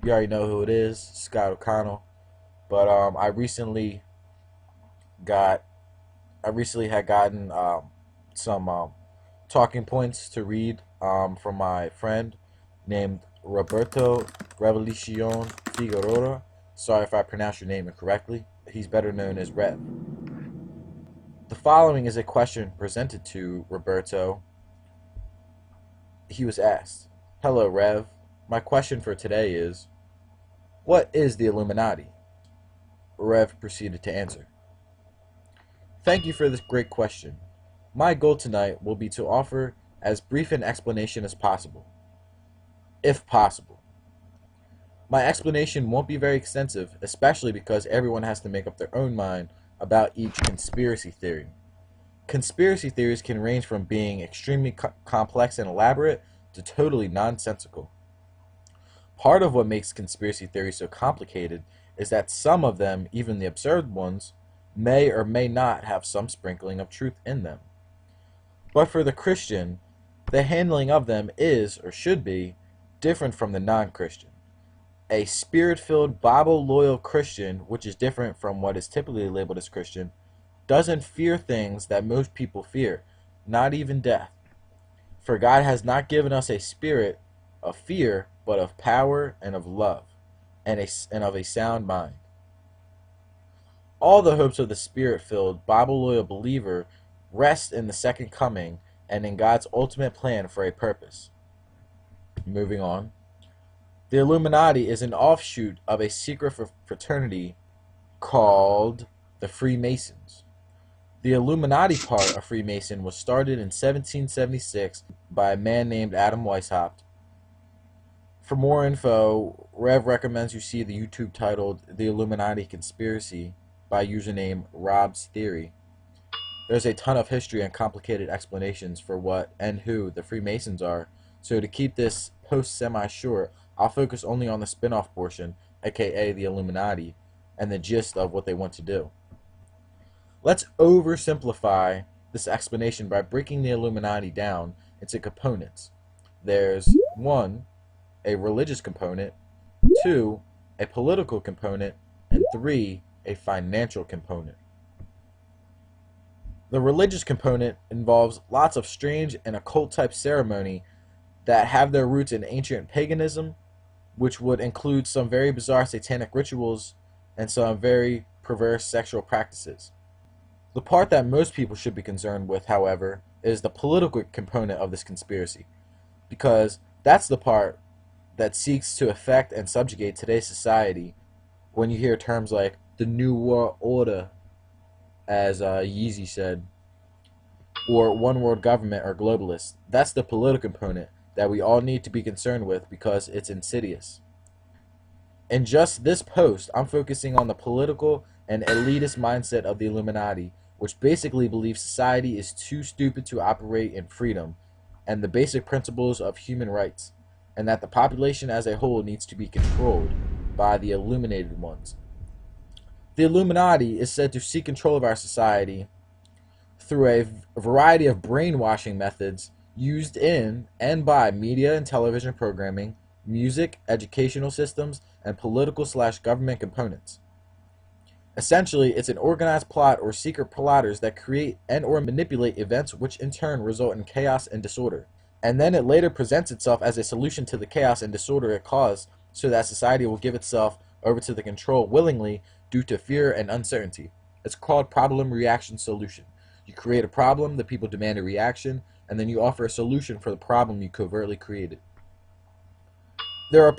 You already know who it is, Scott O'Connell. But got I recently had gotten some talking points to read from my friend named Roberto Revelicion Figueroa. Sorry if I pronounced your name incorrectly. He's better known as Rev. The following is a question presented to Roberto. He was asked, "Hello, Rev. My question for today is, what is the Illuminati?" Rev proceeded to answer, "Thank you for this great question. My goal tonight will be to offer as brief an explanation as possible, if possible. My explanation won't be very extensive, especially because everyone has to make up their own mind about each conspiracy theory. Conspiracy theories can range from being extremely complex and elaborate to totally nonsensical. Part of what makes conspiracy theories so complicated is that some of them, even the absurd ones, may or may not have some sprinkling of truth in them. But for the Christian, the handling of them is, or should be, different from the non-Christian. A spirit-filled, Bible-loyal Christian, which is different from what is typically labeled as Christian, doesn't fear things that most people fear, not even death. For God has not given us a spirit of fear, but of power and of love, and of a sound mind. All the hopes of the spirit-filled, Bible-loyal believer rest in the second coming and in God's ultimate plan for a purpose. Moving on. The Illuminati is an offshoot of a secret fraternity called the Freemasons. The Illuminati part of Freemason was started in 1776 by a man named Adam Weishaupt. For more info, Rev recommends you see the YouTube titled The Illuminati Conspiracy by username Rob's Theory. There's a ton of history and complicated explanations for what and who the Freemasons are, so to keep this post semi-short, I'll focus only on the spin-off portion, aka the Illuminati, and the gist of what they want to do. Let's oversimplify this explanation by breaking the Illuminati down into components. There's 1, a religious component, 2, a political component, and 3, a financial component. The religious component involves lots of strange and occult type ceremony that have their roots in ancient paganism, which would include some very bizarre satanic rituals and some very perverse sexual practices. The part that most people should be concerned with, however, is the political component of this conspiracy, because that's the part that seeks to affect and subjugate today's society when you hear terms like the New World Order, as Yeezy said, or one world government or globalists. That's the political component that we all need to be concerned with because it's insidious. In just this post, I'm focusing on the political and elitist mindset of the Illuminati, which basically believes society is too stupid to operate in freedom and the basic principles of human rights, and that the population as a whole needs to be controlled by the illuminated ones. The Illuminati is said to seek control of our society through a variety of brainwashing methods used in and by media and television programming, music, educational systems, and political/government components. Essentially, it's an organized plot or secret plotters that create and or manipulate events which in turn result in chaos and disorder. And then it later presents itself as a solution to the chaos and disorder it caused so that society will give itself over to the control willingly due to fear and uncertainty. It's called problem reaction solution. You create a problem, the people demand a reaction, and then you offer a solution for the problem you covertly created. There are